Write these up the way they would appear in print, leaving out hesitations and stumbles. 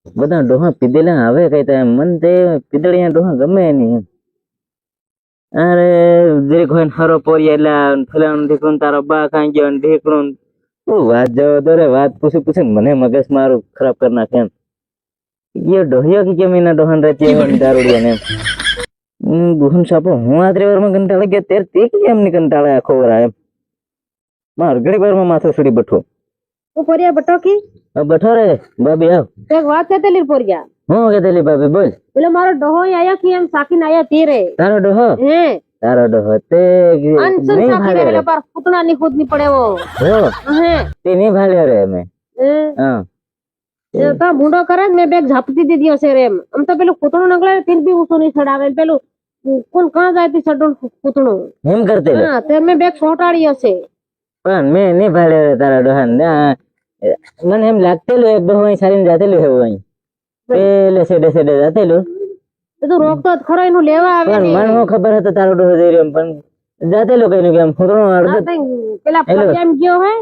બધા ડોહા પીધેલા હવે કઈ તો એમ મન તે પીદળિયા ડોહા ગમે નહીં એમ. અરે જે કોઈ હરો પોરી એટલે ફલાણું ઢીકણું તારો બા ખાઈ ગયો ઢીકણું તું વાત જવા દો રે વાત પૂછી મને મગજ મારું ખરાબ કરી નાખે એમ. ये डोहिया की केम इना डोहन रहती है दारूडिया ने गुहन सापो હું આત્રે વારમાં કંટાળે ગયા તેર તે કેમ ની કંટાળે આખો વરા એમ માર ઘડી વારમાં માથો સુડી બઠો તું પોરિયા બટો કી બઠો રે બાબી આવ એક વાત કહેતેલી પોરિયા હું કહેતેલી બાબી બોલ એટલે મારો ડોહો આયા કે એમ સાકીને આયા તીરે તારો ડોહો હે તારો ડોહો તે અનસન નહીં સાકીને ભાળ્યો એટલે પર ફૂટના ની ખુદ ની પડે વો હો હે તે નહીં ભાળ્યો રે અમે હા એ તો મુંડો કરે ને બેગ ઝાપતી દીધી હશે રે એમ આમ તો પેલું કૂતણું નકળે તીન બી ઊંચો નહીં ચડાવે પેલું કોણ કાં જાય તી સડું કૂતણું એમ કરતે હા તે મેં બેગ છોટાડી હશે પણ મેં નહીં ભાળ્યો રે તારા ડોહા મને એમ લાગતેલું એક ડોહો અહીં સારીને જાતેલું એવું અહીં પેલે સેડે સેડે જાતેલું તો રોકતો જ ખરો એનું લેવા આવે પણ મને હું ખબર હતો તારો ડોહો જઈ રહ્યો એમ પણ જાતેલું કઈ કેમ ફૂટણું અડધો પેલા ફરિયામ ગયો હે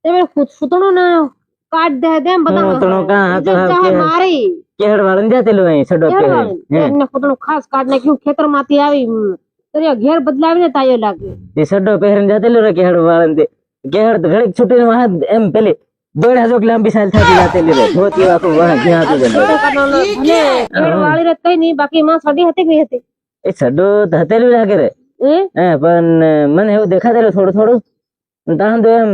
તે ફૂટણું ના કાઢ દે દે એમ બધા ફૂટણું કાં હતો ચાહે મારી કેહડ વાળન જાતેલું અહીં સડો કે એને ફૂટણું ખાસ કાઢ નાખ્યું ખેતર માંથી આવી તરિયા ઘેર બદલાવીને તાયો લાગે તે સડો પહેરીને જાતેલું રે કેહડ વાળન તે કેહડ ઘડીક છૂટીને વાહ એમ પેલી દોડા જોક લાંબી સાલ થાતી જાતેલી રે ધોતી આખું વાહ જ્યાં હતું ભલે ઘેર વાળી રે કઈ નહીં બાકી માં સડી હતી ગઈ હતી એ સડો હતેલું લાગે રે હે પણ મને એવું દેખાતેલું થોડું થોડું તાન તો એમ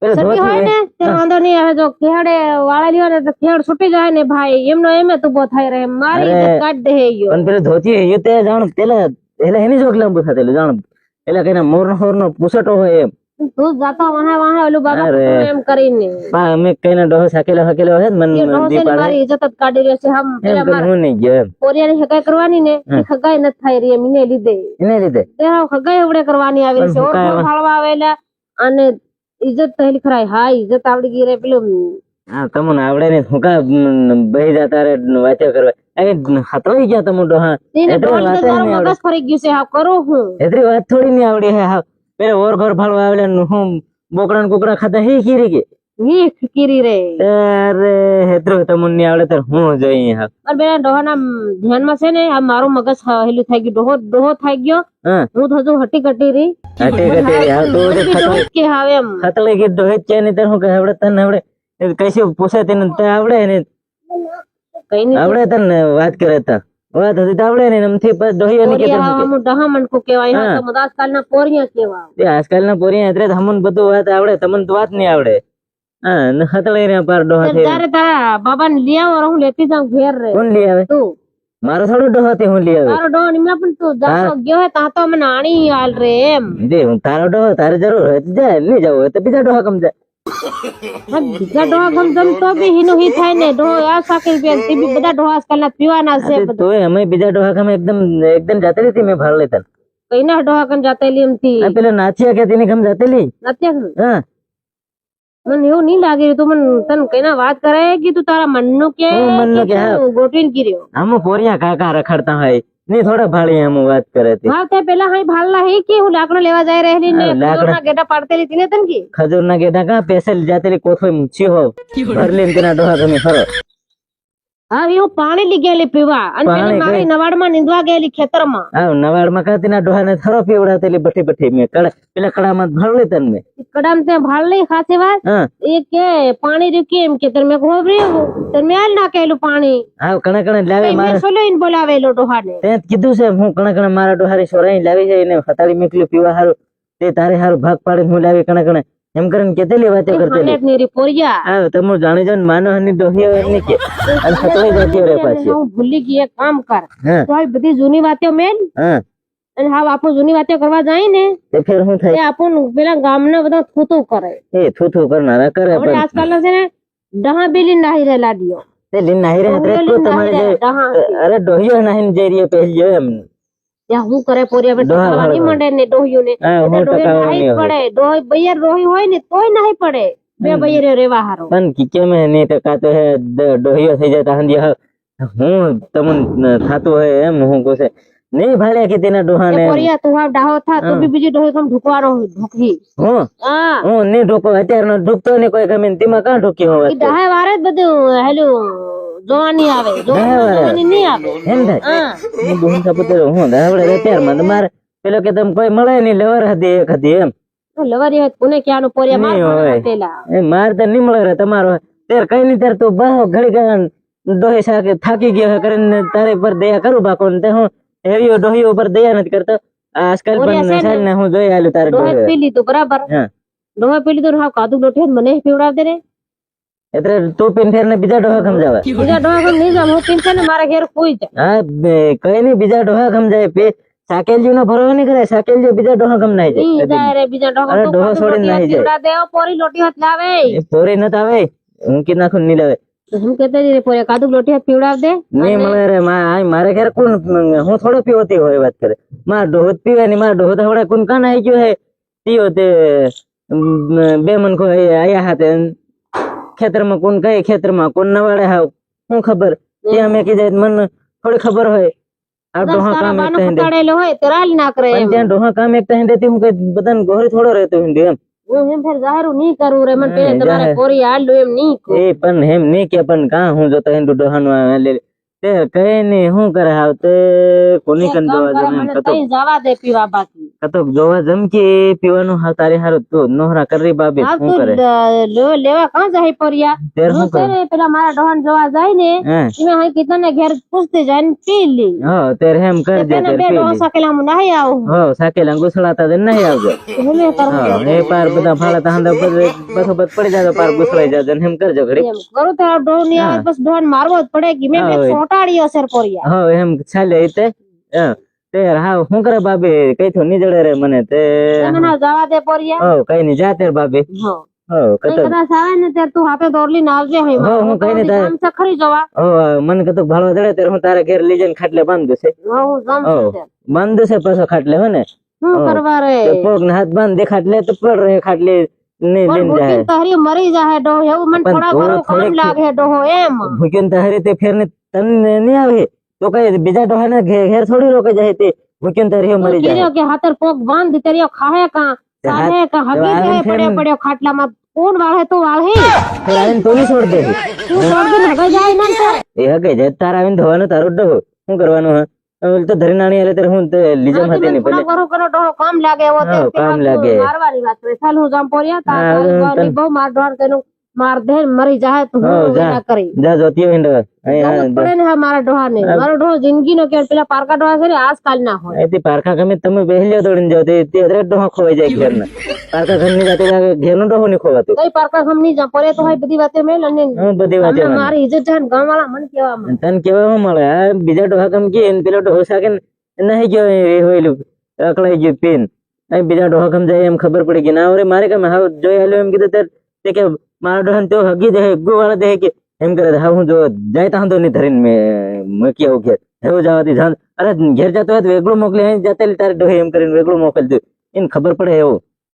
પેલો સડી હોય ને તે વાંધો નહીં આવે જો ખેડે વાળેલી હોય ને તો ખેડ છૂટી જાય ને ભાઈ એમનો એમે તું બો થાય રે મારી ઇજ્જત કાઢ દે યો પણ પેલો ધોતી એ તે જાણ પેલા એલા એની જોક લાંબુ થાતેલું જાણ એલા કઈના મોર નો પૂસટો હોય એમ તું જાતો વાહે ઓલું બાબા એમ કરીને પા અમે કઈના ડોહો સાકેલો હે મન દી પાડે મારી ઇજ્જત જ કાઢી રહ્યો છે હમ એમ કે હું નહીં ગયો એમ પોરિયાની હગાઈ કરવાની ને એ હગાઈ ન થાય રે મીને લીધે એને લીધે તે હગાઈ એવડે કરવાની આવી છે ઓર ફાળવા આવેલા અને ઇજ્જત થયેલી ખરાય હા ઇજ્જત આવડી ગઈ રે પેલું હા તમને આવડે ને હું કા બહી જતા રે વાતો કરવા એ હતરાઈ ગયા તમે ડોહા મગજ ફરી ગયું છે હા કરો હું એટલી વાત થોડી નહીં આવડી હે હા પેલા ઓર ઘર ફાળવા આવેલા હું બોકડા ને કુકડા ખાતા હે કીરી કે વી ફિકીરી રે અરે હેતરો તમને નહીં આવડે તો હું જોઈએ હા પણ બેન ડોહાના ધ્યાનમાં છે ને આ મારું મગજ હેલું થઈ ગયું ડોહો થઈ ગયો હું તો હજુ હટી કટી રહી કે હવે એમ ખતલે કે ડોહે છે ને તો હું કે આવડે તને આવડે કઈસે પૂછે તેને તે આવડે ને કઈ નહીં આવડે તને વાત કરે તા વાત હતી આવડે ને એમથી ડોહિયા ની કે હું ડહામણ કો કહેવાય હા તો આજકાલના પોરિયા કહેવાય તે આજકાલના પોરિયા એટલે તમને બધું વાત આવડે તમને તો વાત નહીં આવડે હા ખતલે રે પાર ડોહા છે તારે તારા બાબા ને લઈ આવો હું લેતી જાઉં ઘેર રે કોણ લઈ આવે તું મારો થોડો ડોહો તે હું લઈ આવે તારો ડોહો નિમલા પણ તું જાતો ગયો હે તા તો મને આણી હાલ રે એમ દે હું તારો ડોહો તારે જરૂર હોય તો જાય નહીં જવું હોય તો બીજા ડોહા કમ જાય બીજા ડોહા ગમ તો બી હીનું હી થાય ને ડોહો આ સાકરી પેન તે બી બધા ડોહા આજકાલના પીવાના છે બધા તો અમે બીજા ડોહા કમ એકદમ જાતેલી હતી મેં ભાળ લેતા કઈના ડોહા કન જાતેલી એમથી આ પેલો નાચિયા કે તેની કમ જાતેલી નથી હા મને એવું નહીં લાગી તું મને તને કઈના વાત કરે કે તું તારા મનનું કે મનનું કે હા ગોઠવીને કીર્યો આમ પોરિયા કાકા રખડતા હોય ની થોડા ભાળી આમ વાત કરે તી હા તે પેલા હાઈ ભાલલા હે કે હું લાકડો લેવા જાય રહેલી ને ખજૂરના ગેટા પાડતેલી તીને તન કે ખજૂરના ગેટા કા પેસલ જાતેલી કોથોય મૂછી હો ભરલીન તેના ડોહા તમે ખરો હા હું પાણી લઈ ગયેલી પીવા અને પેલી મારી નવાડમાં નીંદવા ગયેલી ખેતરમાં હા નવાડમાં કા તેના ડોહાને થરો પીવડાતેલી બઠી મેં પેલા કડામાં ભરલી તન મેં કડામ તે ભાળ લઈ ખાસી વાત એ કે પાણી રૂકી એમ કે તમે ઘોબરી તમે આલ નાખેલું પાણી હા કણા લાવે મારે સોલોઈન બોલાવેલો ડોહાને તે કીધું છે હું કણા મારા ડોહારી સોરાઈ લાવી જાય ને હતાડી મેકલી પીવા હારું તે તારે હારું ભાગ પાડી હું લાવી કણા એમ કરીને કેતેલી વાતો કરતેલી પોરિયા હા તમે જાણી જાણ માનો હની ડોહિયો એની કે અને સતોય જાતિયો રે પાછી હું ભૂલી ગઈ એક કામ કર તો આ બધી જૂની વાતો મેલ અને હા આપો જૂની વાતો કરવા જાય ને તે ફેર હું થાય આપણ પેલા ગામના બધા થૂતું કરે એ થૂતું કરનારા કરે પણ આજકાલ છે ને ડહા બિલી નાહી રેલા દિયો તે લીન નાહી રે તો તમારે અરે ડોહિયો નાહીને જઈ રહ્યો પહેલ્યો એમ ત્યાં હું કરે પોરિયા બેઠા મંડે ને ડોહિયો ને નાહી પડે ડોહી બૈયર રોહી હોય ને તોય નાહી પડે બે બૈયર રેવા હારો પણ કે મે ને તો કાતો હે ડોહિયો થઈ જાય તાંદી હું તમને થાતું હોય એમ હું કોસે નહીં ભાળ્યા કે તેના ડોહાને પોરિયા તું આવ ડાહો થા તો બી બીજી ડોહી કમ ઢુકવાનો ઢોકી હું ને ઢોકો અત્યારનો ઢુકતો ને કોઈ ગમે તેમાં કાં ઢોકી હોય ઈ ડાહે વારે જ બધું હેલું જોવાની આવે જોવાની નહીં આવે એમ થાય હા હું બહુ સપોતર હું હવે અત્યારમાં તમારે પેલો કે તમે કોઈ મળે નહીં લેવર હતી એક હતી એમ લવારી વાત કોને ક્યાંનો પોરિયા માર નહીં હોય. પેલા એ માર તો નહીં મળે રે તમારો ત્યારે કઈ નહીં ત્યારે તું બહુ ઘડી ઘડી ડોહી સાકે થાકી ગયો હે કરીને તારે પર દયા કરું બાકો ને તે હું હેવીઓ ડોહીઓ પર દયા નથી કરતો આજકાલ પણ સાલ ને હું જોઈ આલું તારે ડોહે ડોહે પી લીધું બરાબર હા ડોહે પી લીધું હાવ કાદુ લોઠે મને પીવડાવ દે રે એટલે તું પીન ફેર ને બીજા ડોહા સમજાવે બીજા ડોહા કોણ નહીં જામ હું પીન ને મારા ઘેર કોઈ જાય હા કઈ નહીં બીજા ડોહા સમજાય પે સાકેલજી નો ભરવા નહીં કરે સાકેલજી બીજા ડોહા ગમનાય નહીં જાય જાય રે બીજા ડોહા અરે તો ડોહા છોડીને નાહી જાય પીવડા દે પોરી લોટી હાથ લાવે એ પોરી નત આવે હું કી નાખું નહીં લાવે હું કહેતા રે પોરિયા કાદુ લોટી હાથ પીવડાવ દે નહીં મળે રે મારે ઘેર કોણ હું થોડો પીવતી હોય વાત કરે મારા ડોહો જ પીવે નહીં મારા ડોહો તો હવડે કોણ કાન આવી ગયો હે પીવો તે બે મન કો આયા હાથે ખેતરમાં કોણ કઈ ખેતરમાં કોણ નવાડે હાવ હું ખબર ત્યાં મેં કીધું મને થોડી ખબર હોય આ ડોહા કામ એક તહેંદે પટાડેલો હોય તો રાલ ના કરે પણ ત્યાં ડોહા કામ એક તહેંદે થી હું કઈ બધાને ઘરે થોડો રહેતો હિન્દુ એમ હું એમ ફેર જાહેરું નહીં કરું રે મને પેલે તમારે પોરી આલું એમ નહીં કહું. એ પણ એમ નહીં કે પણ કાં હું જોતો હિન્દુ ડોહાનું લે તે કઈ નહીં શું કરે હાવ તે કોની કન જોવા કરે જમે મને કતો તઈ જવા દે પીવા બાકી કતો જોવા જમકી પીવાનું હા તારી હારું તું નોહરા કરી બાબી હા શું તું કરે લેવા કાં જાય પોરિયા તેર હું શું કરે કરે પેલા મારા ડોહાન જોવા જાય ને હે એમાં હઈ કીધું ઘેર પૂછતે જાય ને પી લી હા તેર એમ કરજે તેને તેર બે પી ડોહા લે સાકેલા હું નહીં આવું હો સાકેલા ગુસળાતા દે નહીં આવજો હું એમ કરું હા એ પાર બધા ફાળા તાંડા બસો બસ પડી જાજો પાર ગુસળાઈ જાજો ને એમ કરજો ઘડી એમ કરું તો આ ડોહ ની આવે બસ ડોહાન મારવો જ પડે કે મેં સોટાડી અસર પોરિયા હા એમ ચાલે એ તે તે હા શું કરે બાબી કઈ તો નહીં જડે રે મને તે મને જવા દે પોરિયા હો કઈ નહીં જા તેર બાબી હો હો કઈ કતો કદાચ આવે ને ત્યારે તું હાથે દોરલી ને આવજે હઈ હો હું કઈ નહીં તારે કામ છે ખરી જવા હો મને કતો ભાળવા જડે ત્યારે હું તારા ઘેર લઈ જઈને ખાટલે બાંધું છે હું જમ હો બાંધું છે પાછો ખાટલે હો ને શું કરવા રે પગ ને હાથ બાંધ દે ખાટલે તો પડ રહે ખાટલે નહીં લઈને જાય ભૂખી તહરી મરી જાય ડોહ એવું મને પણ થોડા ઘણું કામ લાગે ડોહો એમ ભૂખ્યો તારી તે ફેર ને તને નહીં આવે તો કઈ બીજા ડોહાને ઘેર થોડી રોકે જાય તે ભૂખ્યો તારી મરી જાય કીધું કે હાથર પોક બાંધ તેરિયો ખાહે કા સાલે કા હગી જાય પડ્યો પડ્યો ખાટલામાં કોણ વાળે તો વાળે ફેર આવીને તો નહીં છોડ દે તું છોડ દે હગી જાય ને તાર એ હગે જાય તાર આવીને ધોવાનું તારું ડહો શું કરવાનું હા હવે તો ધરી નાણી આલે ત્યારે હું લીજમ હતી ને પેલે કરો કરો ડોહો કામ લાગે એવો તે હા, કામ લાગે. મારવાની વાત છે ચાલ હું જામ પોરિયા હા, તાર તન- બહુ માર ઢોર તેનું માર દે મરી જાય તો હા, હું જા. ના કરી જા જોતી હોય ને જાવું જ પડે ને હા મારા ડોહા ને મારો ડોહો જિંદગી નો કે પેલા પારકા ડોહા છે ને આજકાલ ના હોય અહીંથી પારખા ગમે તમે પહેલ્યો દોડીને જાવ તે અદરે ડોહા ખોવાઈ જાય ઘેરના પારખા ઘરની જાતે ઘેરનો ડોહો નહીં ખોવાતું કઈ પારકા ખમ નહીં જા પોરે તો હોય બધી વાતે મેલ અને હું બધી વાત હમણાં મારી ઇજ્જત જાય ને ગામ વાળા મને કેવા માંડે. તને કેવા મળે આ બીજા ડોહા ગમ કે પેલો ડોહો સાકે નહીં ગયો એ હોયેલું અકળાઈ ગયું પીન અહીં બીજા ડોહા ગમ જાય એમ ખબર પડી ગઈ ના હવે મારે કેમ હાવ જોઈ આલ્યો એમ કીધું ત્યારે તે કે મારા ડોહા તો હગી દે ગુવાળા દે કે એમ કરે હા હું જો જાય તાં તો નહીં ધરીને મેં મૂકી આવું ઘેર એવું જવાથી જાણ અરે ઘેર જતો હોય તો વેગળું મોકલી અહીં જતા તારે ડોહે એમ કરીને વેગળું મોકલતું એને ખબર પડે એવું